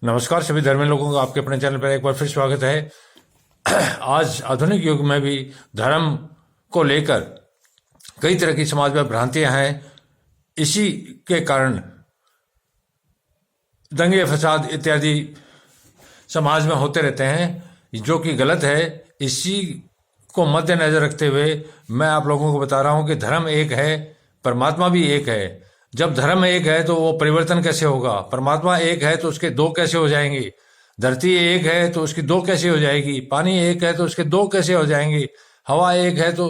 नमस्कार सभी धर्मी लोगों का आपके अपने चैनल पर एक बार फिर स्वागत है। आज आधुनिक युग में भी धर्म को लेकर कई तरह की समाज में भ्रांतियां हैं। इसी के कारण दंगे फसाद इत्यादि समाज में होते रहते हैं, जो कि गलत है। इसी को मद्देनजर रखते हुए मैं आप लोगों को बता रहा हूं कि धर्म एक है, परमात्मा भी एक है। जब धर्म एक है तो वो परिवर्तन कैसे होगा? परमात्मा एक है तो उसके दो कैसे हो जाएंगे? धरती एक है तो उसकी दो कैसे हो जाएगी? पानी एक है तो उसके दो कैसे हो जाएंगी? हवा एक है तो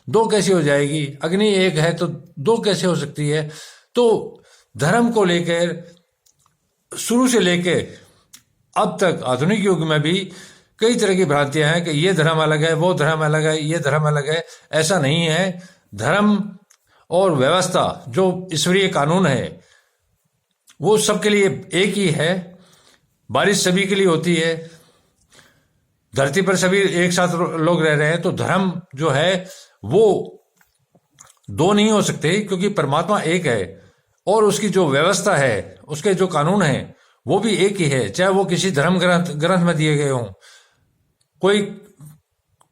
दो कैसे हो जाएगी? अग्नि एक है तो दो कैसे हो सकती है? तो धर्म को लेकर शुरू से लेकर अब तक आधुनिक युग में भी कई तरह की भ्रांतियां हैं कि ये धर्म अलग है, वो धर्म अलग है, ये धर्म अलग है। ऐसा नहीं है। धर्म और व्यवस्था जो ईश्वरीय कानून है वो सबके लिए एक ही है। बारिश सभी के लिए होती है। धरती पर सभी एक साथ लोग रह रहे हैं। तो धर्म जो है वो दो नहीं हो सकते, क्योंकि परमात्मा एक है और उसकी जो व्यवस्था है, उसके जो कानून है वो भी एक ही है, चाहे वो किसी धर्म ग्रंथ में दिए गए हों। कोई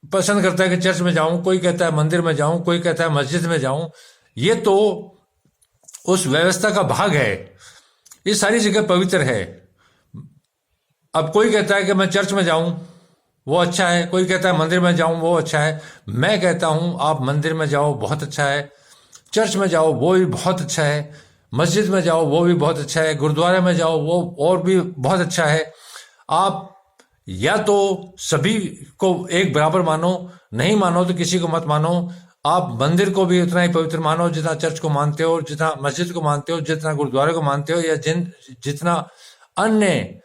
पसंद करता है कि चर्च में जाऊं, कोई कहता है मंदिर में जाऊं, कोई कहता है मस्जिद में जाऊं। ये तो उस व्यवस्था का भाग है। ये सारी जगह पवित्र है। अब कोई कहता है कि मैं चर्च में जाऊं, वो अच्छा है। कोई कहता है मंदिर में जाऊं, वो अच्छा है। मैं कहता हूं आप मंदिर में जाओ, बहुत अच्छा है। चर्च में जाओ, वो भी बहुत अच्छा है। मस्जिद में जाओ, वो भी बहुत अच्छा है। गुरुद्वारे में जाओ, वो और भी बहुत अच्छा है। आप या तो सभी को एक बराबर मानो, नहीं मानो तो किसी को मत मानो। आप मंदिर को भी उतना ही पवित्र मानो जितना चर्च को मानते हो, जितना मस्जिद को मानते हो, जितना गुरुद्वारे को मानते हो, या जितना अन्य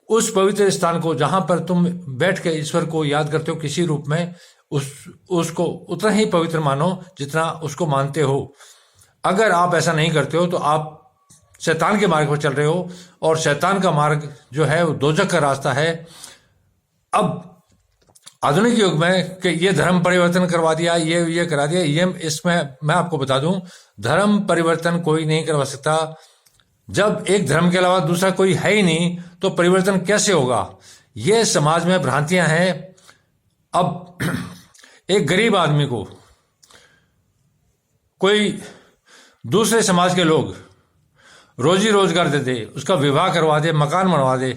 उस पवित्र स्थान को जहां पर तुम बैठ के ईश्वर को याद करते हो किसी रूप में, उसको उतना ही पवित्र मानो जितना उसको मानते हो। अगर आप ऐसा नहीं करते हो तो आप शैतान के मार्ग पर चल रहे हो, और शैतान का मार्ग जो है वो दोजख का रास्ता है। अब आधुनिक युग में कि ये धर्म परिवर्तन करवा दिया, ये करा दिया, ये इसमें मैं आपको बता दूं, धर्म परिवर्तन कोई नहीं करवा सकता। जब एक धर्म के अलावा दूसरा कोई है ही नहीं तो परिवर्तन कैसे होगा? ये समाज में भ्रांतियां हैं। अब एक गरीब आदमी को कोई दूसरे समाज के लोग रोजी रोजगार दे दे, उसका विवाह करवा दे, मकान बनवा दे,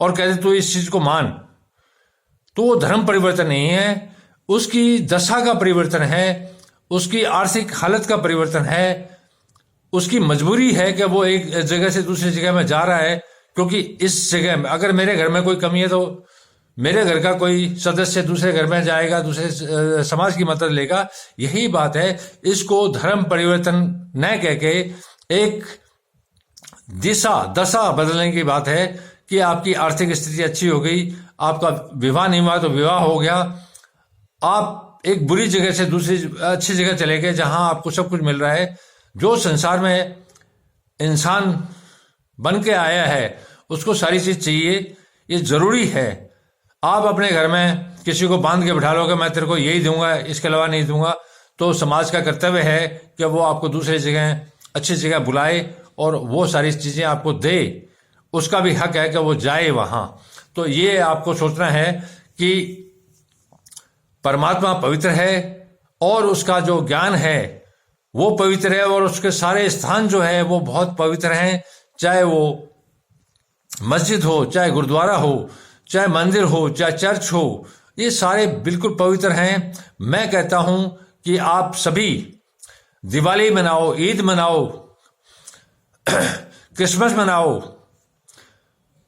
और कह दे तू इस चीज को मान, तो वो धर्म परिवर्तन नहीं है, उसकी दशा का परिवर्तन है, उसकी आर्थिक हालत का परिवर्तन है। उसकी मजबूरी है कि वो एक जगह से दूसरी जगह में जा रहा है, क्योंकि इस जगह में अगर मेरे घर में कोई कमी है तो मेरे घर का कोई सदस्य दूसरे घर में जाएगा, दूसरे समाज की मदद लेगा। यही बात है। इसको धर्म परिवर्तन न कह के एक दशा बदलने की बात है कि आपकी आर्थिक स्थिति अच्छी हो गई, आपका विवाह नहीं हुआ तो विवाह हो गया, आप एक बुरी जगह से दूसरी अच्छी जगह चले गए जहां आपको सब कुछ मिल रहा है। जो संसार में इंसान बन के आया है उसको सारी चीज चाहिए, ये जरूरी है। आप अपने घर में किसी को बांध के बिठा लोगे, मैं तेरे को यही दूंगा, इसके अलावा नहीं दूंगा, तो समाज का कर्तव्य है कि वो आपको दूसरी जगह अच्छी जगह बुलाए और वो सारी चीजें आपको दे। उसका भी हक है कि वो जाए वहां। तो ये आपको सोचना है कि परमात्मा पवित्र है और उसका जो ज्ञान है वो पवित्र है, और उसके सारे स्थान जो है वो बहुत पवित्र हैं। चाहे वो मस्जिद हो, चाहे गुरुद्वारा हो, चाहे मंदिर हो, चाहे चर्च हो, ये सारे बिल्कुल पवित्र हैं। मैं कहता हूं कि आप सभी दिवाली मनाओ, ईद मनाओ, क्रिसमस मनाओ।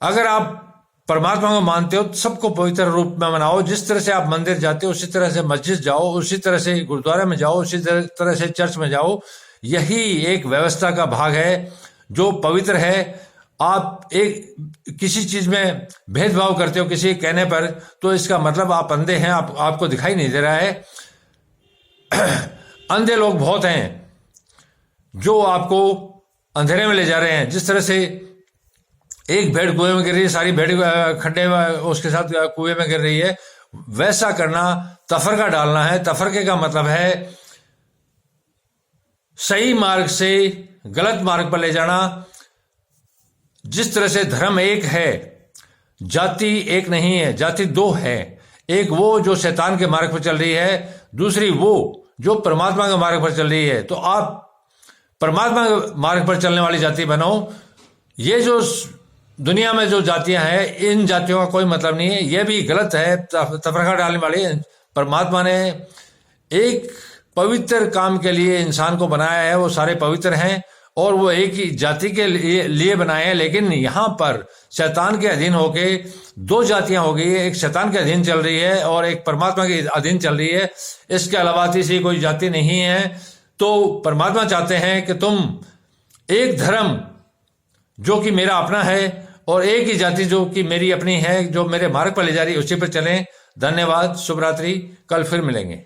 अगर आप परमात्मा को मानते हो तो सबको पवित्र रूप में मनाओ। जिस तरह से आप मंदिर जाते हो उसी तरह से मस्जिद जाओ, उसी तरह से गुरुद्वारे में जाओ, उसी तरह से चर्च में जाओ। यही एक व्यवस्था का भाग है जो पवित्र है। आप एक किसी चीज में भेदभाव करते हो किसी कहने पर, तो इसका मतलब आप अंधे हैं, आपको दिखाई नहीं दे रहा है। अंधे लोग बहुत हैं जो आपको अंधेरे में ले जा रहे हैं। जिस तरह से एक भेड़ कुएं में गिर रही है, सारी भेड़ खड्डे में उसके साथ कुएं में गिर रही है, वैसा करना तफरका डालना है। तफरके का मतलब है सही मार्ग से गलत मार्ग पर ले जाना। जिस तरह से धर्म एक है, जाति एक नहीं है, जाति दो है। एक वो जो शैतान के मार्ग पर चल रही है, दूसरी वो जो परमात्मा के मार्ग पर चल रही है। तो आप परमात्मा के मार्ग पर चलने वाली जाति बनो। ये जो दुनिया में जो जातियां हैं, इन जातियों का कोई मतलब नहीं है, यह भी गलत है, तफरका डालने वाली है। परमात्मा ने एक पवित्र काम के लिए इंसान को बनाया है, वो सारे पवित्र हैं और वो एक ही जाति के लिए बनाए हैं। लेकिन यहां पर शैतान के अधीन होके दो जातियां हो गई है, एक शैतान के अधीन चल रही है और एक परमात्मा के अधीन चल रही है। इसके अलावा तीसरी कोई जाति नहीं है। तो परमात्मा चाहते हैं कि तुम एक धर्म जो कि मेरा अपना है और एक ही जाति जो कि मेरी अपनी है, जो मेरे मार्ग पर ले जा रही है, उसी पर चलें। धन्यवाद, शुभ रात्रि, कल फिर मिलेंगे।